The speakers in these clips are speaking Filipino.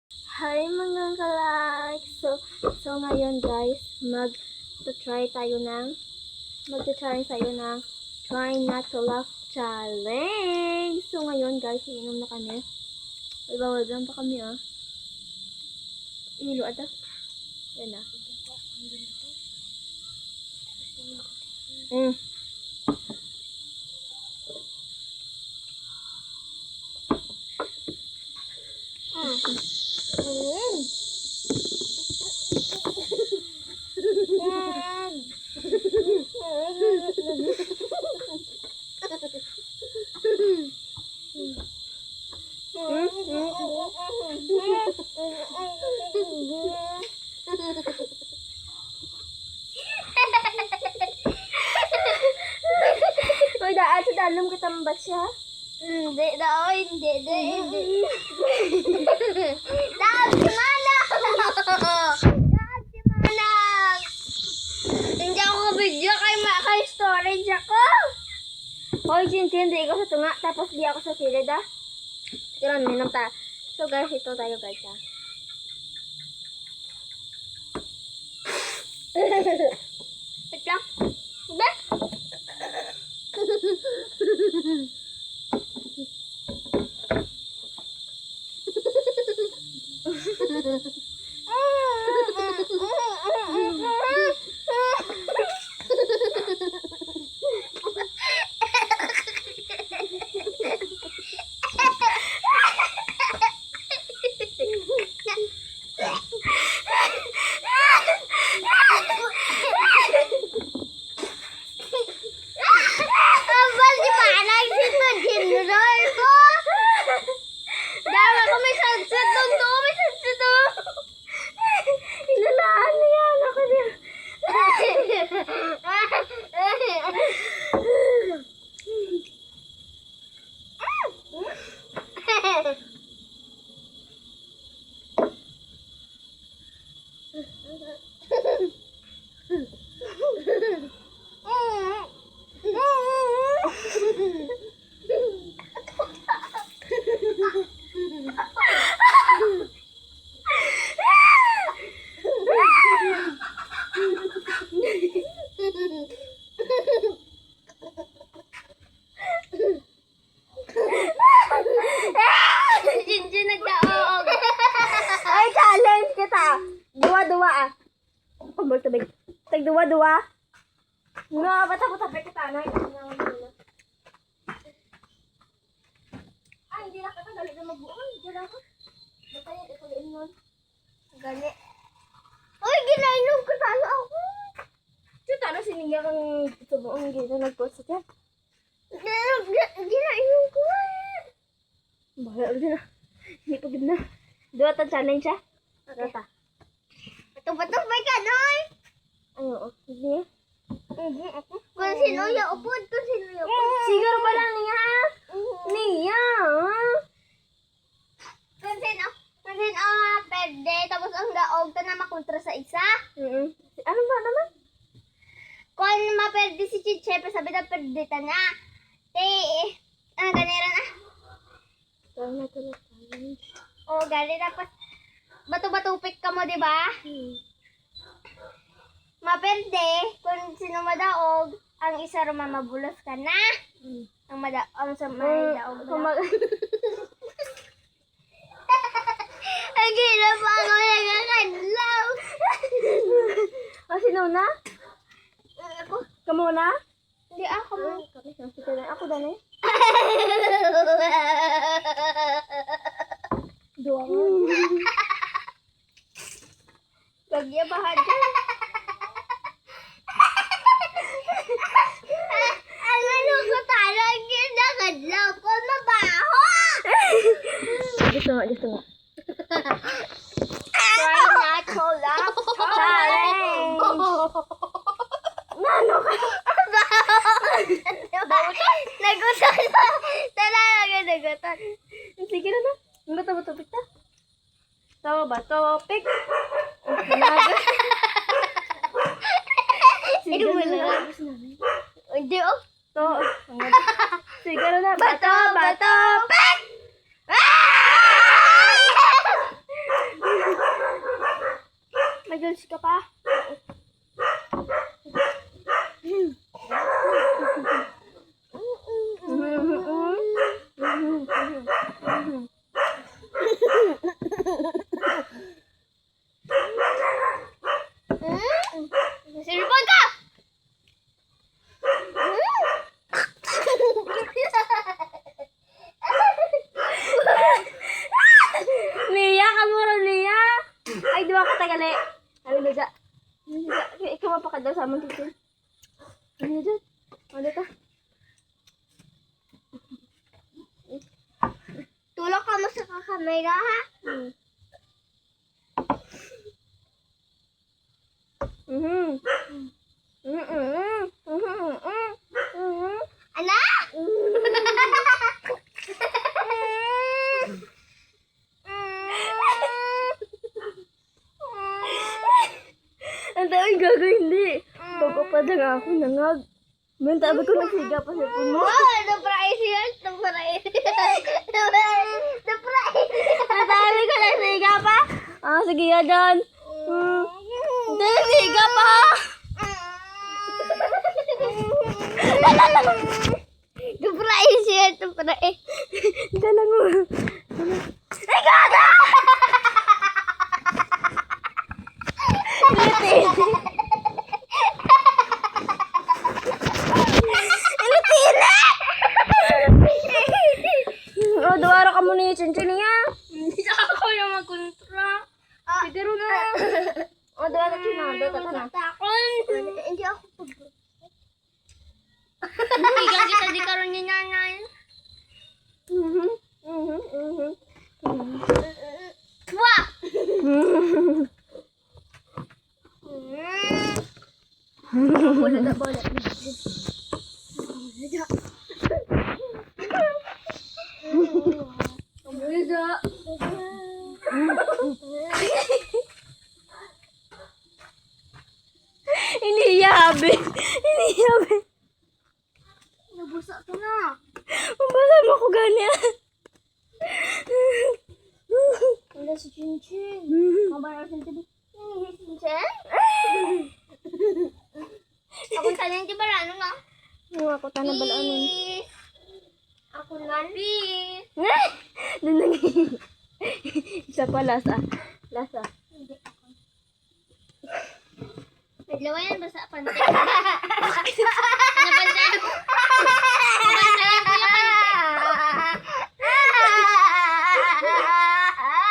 Hi mga ka-likes! So ngayon guys, mag-try tayo ng Try Not to Laugh Challenge! So ngayon guys, iinom na kami. Ay, bawal lang pa kami Ilo ata. Yan na. Uy, daan sa dalom kita mabas siya. Hindi daw, hindi. Dahil si Manang! Hindi ako video kay storage ako. Hoy, Chin, di ikaw sa tunga, tapos di ako sa silid Pero minum ta. So guys, ito tayo guys Wait lang. Ba? Inalaan na yan ako din. Ay, challenge kita. Dua-dua Pambol tubig. Tag dua-dua. Nga, ba't ako tapay kita? Ay, hindi na kita galit na magbuon. Hindi na ako. Basta yan, ipagain nun. Gali. Uy, ginainom ko talo ako. Sino tano sinigyan kang subuong gina nag-post sa tiyan? Ginainom ko. Bahala ulit na. Hindi ko gina. Dua ta challenge siya. Okay. Dua ta. Bato-bato may kanoy. Ay, oo. Sige. Kung sino yung upod, Siguro ba lang niya? Niya. Kung sino pwede, tapos ang daog ta na makontra sa isa. Ano ba naman? Kung maperde si Chiche, sabi na perde ta na. Ganira na. Try na to Laugh challenge. O, gali dapat bato-batupik ka mo, di ba? Maperde, kung sino madaog, ang isa roma mabulos ka na. Ang sa may daog na. Ang gila pa ako nagkakadlaw. Sino na? Ako? Kamu na? Hindi ako mo. Ako dali. Dua mo. Pagyabahan ka. Ang ano ko talagang ginakadlaw ko mabaho. Gusto nga. Try not to laugh challenge. Nano ka? Nagutan na. Talaga nagutan. Sige na. Bato-bato pita. Bato-bato pik. Sige na. Hindi oh. Siguro na. Bato, bato, pek! challenge ka pa? Silipon ka! Lia, kamuro, Lia. Ay, di ba katagali? Ay, Liga. Ikaw mapakadaw sa amon dito. Ano dyan? Ano ka? Tulog ka mo sa kakamera, ha? Anak! Ang dami gagawin, hindi. Papapadang ako nangag. Mantabi ko nagsiga pa sa puno. Oh, na-price yan. Na-price. Na-price. Ang dami ko nagsiga pa. Ah, sige ya, Dan. Hindi, nagsiga pa. Na-price yan. Na-price. Dala mo. Ay, gaga! Oh, duwara ka muna yung chinchin niya. Hindi ako yung magkontra. Siguro na. Oh, duwara ka na. Duwara ka na. Takon. Hindi ako pag... Bigyan kita di karon ni nanay. Wah! Bola na bola. Iniyabi. Iniyabi. Nabusa ko na. Mabasa mo ko ganyan. Wala si Chinchin. Mabara si Chinchin. Chinchin? Ako tanin di ba ano nga? Yung ako tanang balaanon. Peace. Ako na peace. Doon lang. Isa pa lasa. Lasa. Hindi ako. Naglawa yan ba sa pantay? Nabantayan ko. Nabantayan ko yung pantay.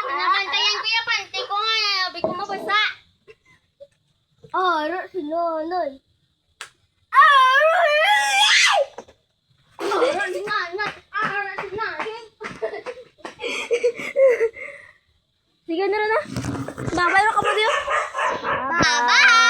Nabantayan ko yung pantay ko nga. Sabi ko mabasa. Aro si Nonoy. Aro si Nanay. Aro si Nanay. Sige na rin na. Babay mo ka mo diyo. Bye-bye!